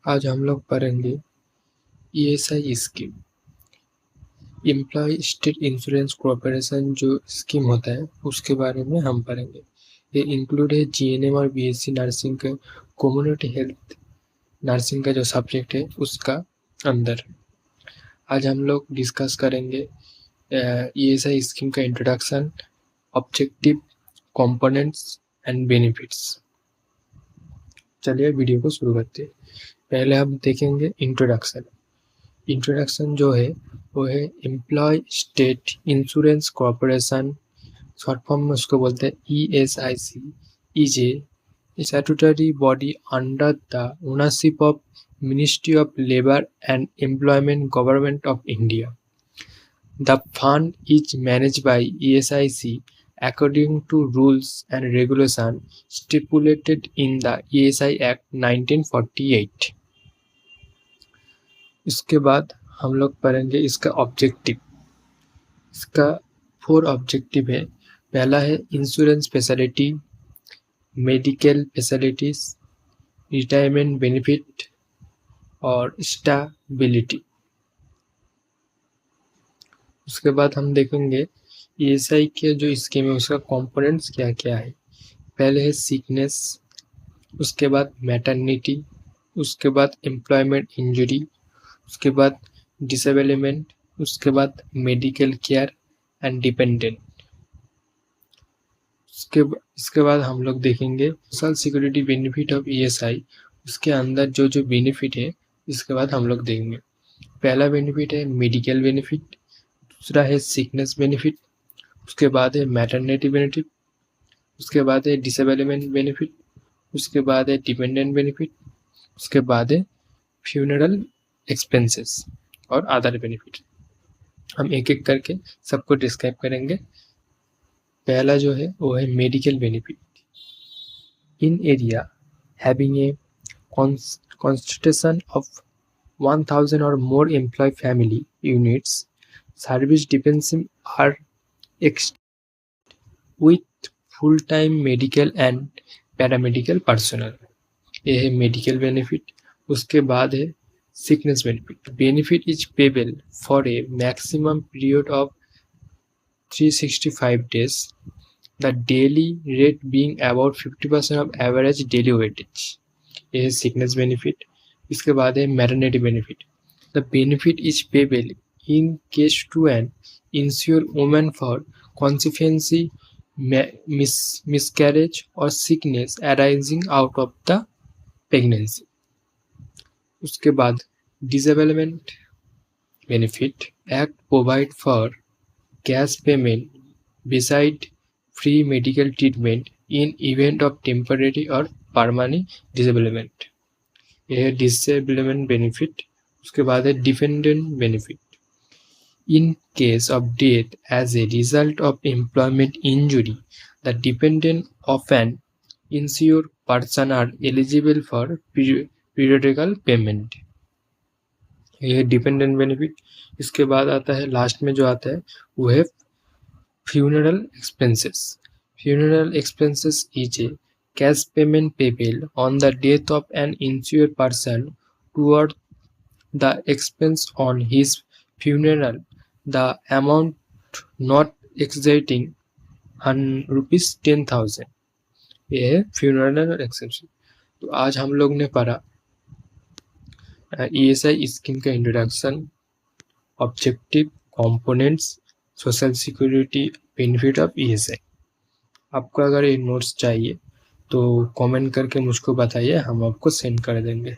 आज हम लोग पढ़ेंगे ESI scheme. Employ state insurance corporation जो स्कीम होता है उसके बारे में हम पढ़ेंगे। ये इंक्लूड है जीएनएम और बीएससी नर्सिंग का कम्युनिटी हेल्थ नर्सिंग का जो सब्जेक्ट है उसका अंदर। आज हम लोग डिस्कस करेंगे ईएसआई स्कीम का introduction, objective, components and benefits. चलिए वीडियो को शुरू करते हैं। पहले हम देखेंगे इंट्रोडक्शन जो है वो है employ state insurance corporation, short form में उसको बोलते हैं ESIC, is a statutory body under the ownership of ministry of labour and employment government of India. The fund is managed by ESIC according to rules and regulation stipulated in the ESI Act 1948। इसके बाद हम लोग पढ़ेंगे इसका objective. इसका 4 objective है। पहला है insurance facility, medical facilities, retirement benefit और स्टेबिलिटी। उसके बाद हम देखेंगे ESI के जो स्कीम है उसका कंपोनेंट्स क्या क्या है। पहले है सिकनेस, उसके बाद मैटरनिटी, उसके बाद एम्प्लॉयमेंट इंजरी, उसके बाद डिसेबलमेंट, उसके बाद मेडिकल केयर एंड डिपेंडेंट। इसके बाद हम लोग देखेंगे social security benefit of ESI। उसके अंदर जो जो बेनिफिट है इसके बाद हम लोग देखेंगे। पहला बेनिफिट है मेडिकल बेनिफिट, दूसरा है सिकनेस बेनिफिट, उसके बाद है मैटरनिटी बेनिफिट, उसके बाद है डिसेबलमेंट बेनिफिट, उसके बाद है डिपेंडेंट बेनिफिट, उसके बाद है फ्यूनरल एक्सपेंसेस और अदर बेनिफिट। हम एक एक करके सबको डिस्क्राइब करेंगे। पहला जो है वो है medical benefit. In area having a concentration of 1000 or more employee family units, service dispensing are with full-time medical and paramedical personnel। ये है मेडिकल बेनिफिट। उसके बाद है sickness benefit. Benefit is payable for a maximum period of 365 days, the daily rate being about 50% of average daily weightage। ये है sickness benefit। इसके बाद है maternity benefit। The benefit is payable in case to an insured woman for conception, miscarriage or sickness arising out of the pregnancy। उसके बाद disablement benefit act provide for cash payment beside free medical treatment in event of temporary और permanent disablement. यह है disablement benefit. उसके बाद है dependent benefit. In case of death as a result of employment injury, the dependent of an insured person are eligible for periodical payment. यह है dependent benefit. इसके बाद आता है लास्ट में जो आता है वो है funeral expenses. Funeral expenses is a cash payment payable on the death of an insured person toward the expense on his funeral, the amount not exceeding ₹10,000। यह है फ्यूनरल एक्सपेंसेस। तो आज हम लोग ने पढ़ा ESI स्कीम का introduction, objective, components, social security benefit of ESI। आपको अगर ये नोट्स चाहिए तो कमेंट करके मुझको बताइए, हम आपको सेंड कर देंगे।